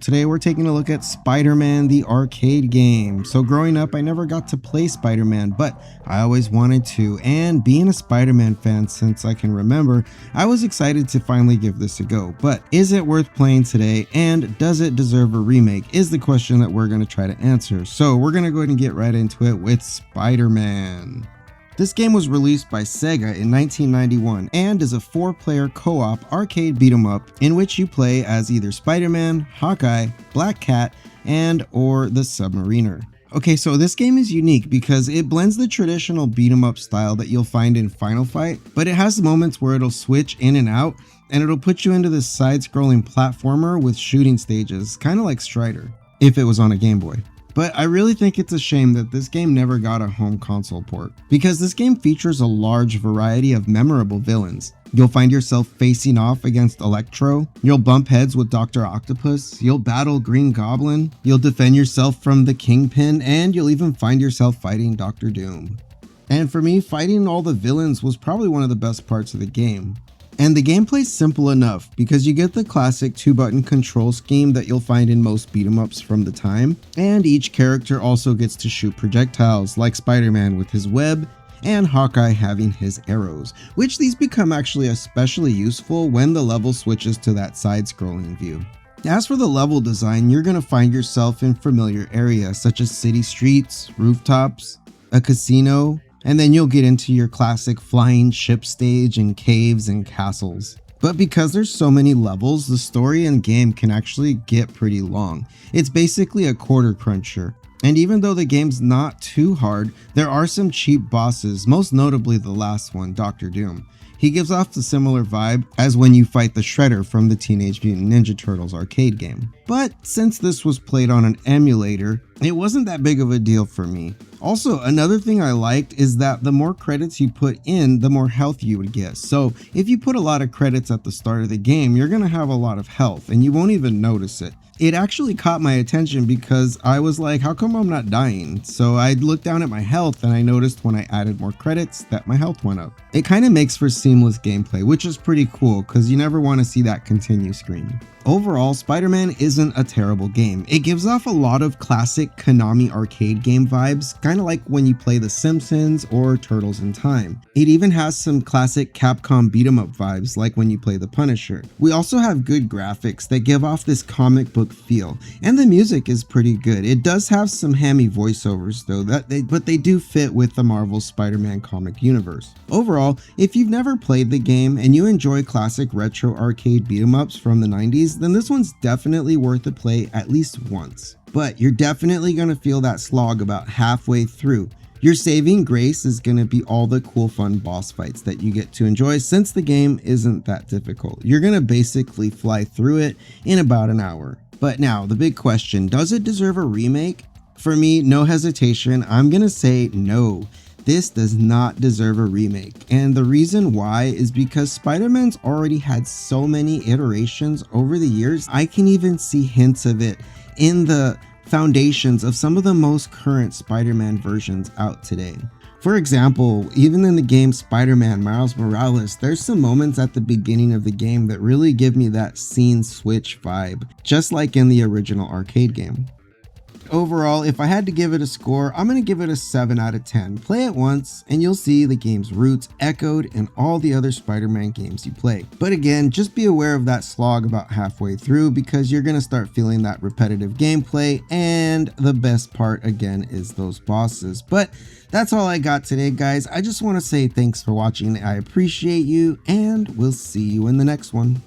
Today we're taking a look at Spider-Man the arcade game. So growing up I never got to play Spider-Man, but I always wanted to, and being a Spider-Man fan since I can remember, I was excited to finally give this a go. But is it worth playing today, and does it deserve a remake, is the question that we're going to try to answer. So we're going to go ahead and get right into it with Spider-Man. This game was released by Sega in 1991 and is a 4-player co-op arcade beat-em-up in which you play as either Spider-Man, Hawkeye, Black Cat, or the Submariner. Okay, so this game is unique because it blends the traditional beat-em-up style that you'll find in Final Fight, but it has moments where it'll switch in and out, and it'll put you into this side-scrolling platformer with shooting stages, kind of like Strider, if it was on a Game Boy. But I really think it's a shame that this game never got a home console port, because this game features a large variety of memorable villains. You'll find yourself facing off against Electro, you'll bump heads with Dr. Octopus, you'll battle Green Goblin, you'll defend yourself from the Kingpin, and you'll even find yourself fighting Dr. Doom. And for me, fighting all the villains was probably one of the best parts of the game. And the gameplay's simple enough because you get the classic 2-button control scheme that you'll find in most beat-em-ups from the time, and each character also gets to shoot projectiles like Spider-Man with his web and Hawkeye having his arrows, which these become actually especially useful when the level switches to that side-scrolling view. As for the level design, you're going to find yourself in familiar areas such as city streets, rooftops, a casino, and then you'll get into your classic flying ship stage and caves and castles. But because there's so many levels, the story and game can actually get pretty long. It's basically a quarter cruncher. And even though the game's not too hard, there are some cheap bosses, most notably the last one, Dr. Doom. He gives off the similar vibe as when you fight the Shredder from the Teenage Mutant Ninja Turtles arcade game. But since this was played on an emulator, it wasn't that big of a deal for me. Also, another thing I liked is that the more credits you put in, the more health you would get. So if you put a lot of credits at the start of the game, you're going to have a lot of health and you won't even notice it. It actually caught my attention because I was like, how come I'm not dying? So I looked down at my health and I noticed when I added more credits that my health went up. It kind of makes for seamless gameplay, which is pretty cool because you never want to see that continue screen. Overall, Spider-Man isn't a terrible game. It gives off a lot of classic Konami arcade game vibes, kind of like when you play The Simpsons or Turtles in Time. It even has some classic Capcom beat-em-up vibes, like when you play The Punisher. We also have good graphics that give off this comic book feel, and the music is pretty good. It does have some hammy voiceovers though, but they do fit with the Marvel Spider-Man comic universe. Overall, if you've never played the game and you enjoy classic retro arcade beat-em-ups from the 90s, then this one's definitely worth a play at least once. But you're definitely going to feel that slog about halfway through. Your saving grace is going to be all the cool fun boss fights that you get to enjoy since the game isn't that difficult. You're going to basically fly through it in about an hour. But now, the big question, does it deserve a remake? For me, no hesitation, I'm going to say no. This does not deserve a remake, and the reason why is because Spider-Man's already had so many iterations over the years. I can even see hints of it in the foundations of some of the most current Spider-Man versions out today. For example, even in the game Spider-Man Miles Morales, there's some moments at the beginning of the game that really give me that scene switch vibe, just like in the original arcade game. Overall, if I had to give it a score, I'm going to give it a 7 out of 10. Play it once and you'll see the game's roots echoed in all the other Spider-Man games you play. But again, just be aware of that slog about halfway through because you're going to start feeling that repetitive gameplay, and the best part again is those bosses. But that's all I got today, guys. I just want to say thanks for watching. I appreciate you, and we'll see you in the next one.